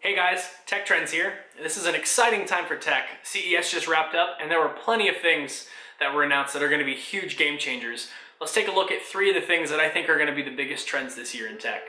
Hey guys, techXtrends here. This is an exciting time for tech. CES just wrapped up and there were plenty of things that were announced that are going to be huge game changers. Let's take a look at 3 of the things that I think are going to be the biggest trends this year in tech.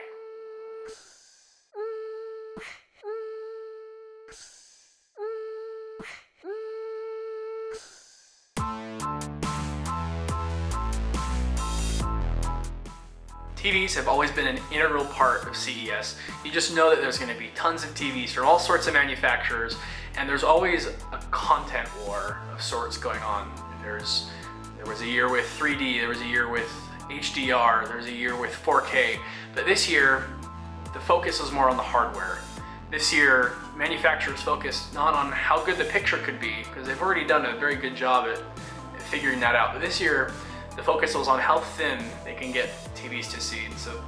TVs have always been an integral part of CES. You just know that there's going to be tons of TVs from all sorts of manufacturers, and there's always a content war of sorts going on. There was a year with 3D, there was a year with HDR, there was a year with 4K, but this year the focus was more on the hardware. This year, manufacturers focused not on how good the picture could be, because they've already done a very good job at figuring that out, but this year the focus was on how thin they can get TVs to see. So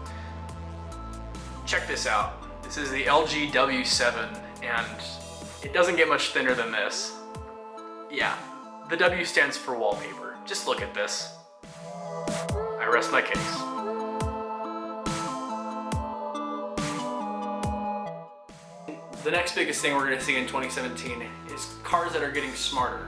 check this out. This is the LG W7 and it doesn't get much thinner than this. Yeah, the W stands for wallpaper. Just look at this. I rest my case. The next biggest thing we're going to see in 2017 is cars that are getting smarter.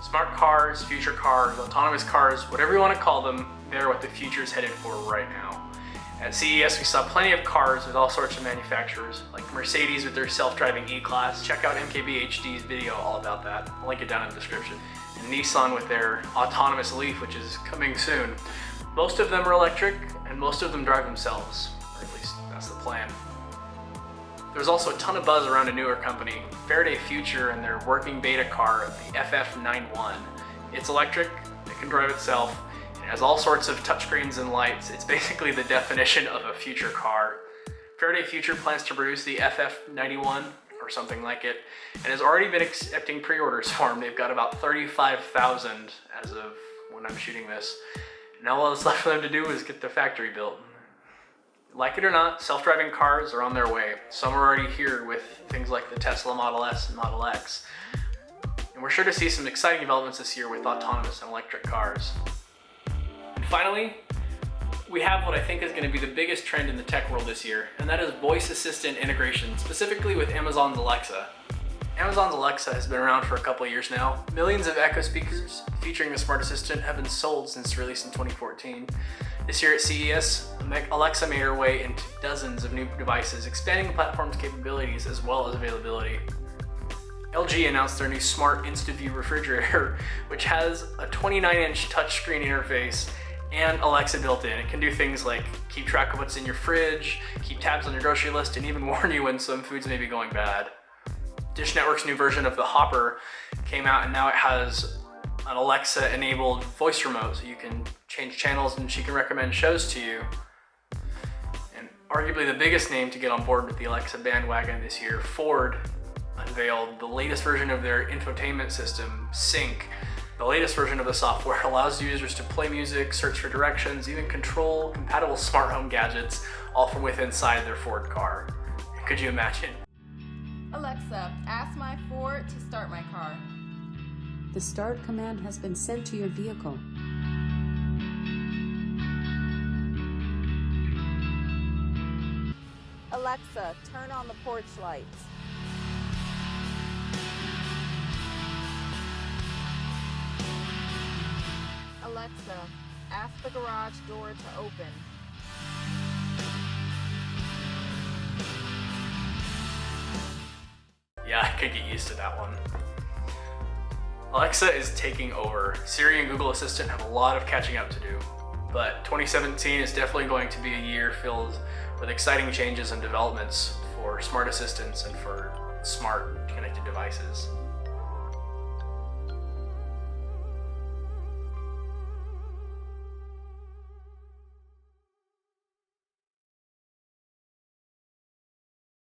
Smart cars, future cars, autonomous cars, whatever you want to call them, they're what the future is headed for right now. At CES, we saw plenty of cars with all sorts of manufacturers, like Mercedes with their self-driving E-Class. Check out MKBHD's video all about that. I'll link it down in the description. And Nissan with their autonomous Leaf, which is coming soon. Most of them are electric, and most of them drive themselves, or at least that's the plan. There's also a ton of buzz around a newer company, Faraday Future, and their working beta car, the FF91. It's electric, it can drive itself, it has all sorts of touchscreens and lights. It's basically the definition of a future car. Faraday Future plans to produce the FF91 or something like it, and has already been accepting pre-orders for them. They've got about 35,000 as of when I'm shooting this. Now all that's left for them to do is get the factory built. Like it or not, self-driving cars are on their way. Some are already here with things like the Tesla Model S and Model X. And we're sure to see some exciting developments this year with autonomous and electric cars. And finally, we have what I think is going to be the biggest trend in the tech world this year, and that is voice assistant integration, specifically with Amazon's Alexa. Amazon's Alexa has been around for a couple of years now. Millions of Echo speakers featuring the smart assistant have been sold since release in 2014. This year at CES, Alexa made her way into dozens of new devices, expanding the platform's capabilities as well as availability. LG announced their new smart InstaView refrigerator, which has a 29-inch touchscreen interface and Alexa built in. It can do things like keep track of what's in your fridge, keep tabs on your grocery list, and even warn you when some foods may be going bad. Dish Network's new version of the Hopper came out, and now it has an Alexa-enabled voice remote, so you can change channels and she can recommend shows to you. And arguably the biggest name to get on board with the Alexa bandwagon this year, Ford unveiled the latest version of their infotainment system, Sync. The latest version of the software allows users to play music, search for directions, even control compatible smart home gadgets, all from within inside their Ford car. Could you imagine? Alexa, ask my Ford to start my car. The start command has been sent to your vehicle. Alexa, turn on the porch lights. Alexa, ask the garage door to open. Yeah, I could get used to that one. Alexa is taking over. Siri and Google Assistant have a lot of catching up to do, but 2017 is definitely going to be a year filled with exciting changes and developments for smart assistants and for smart connected devices.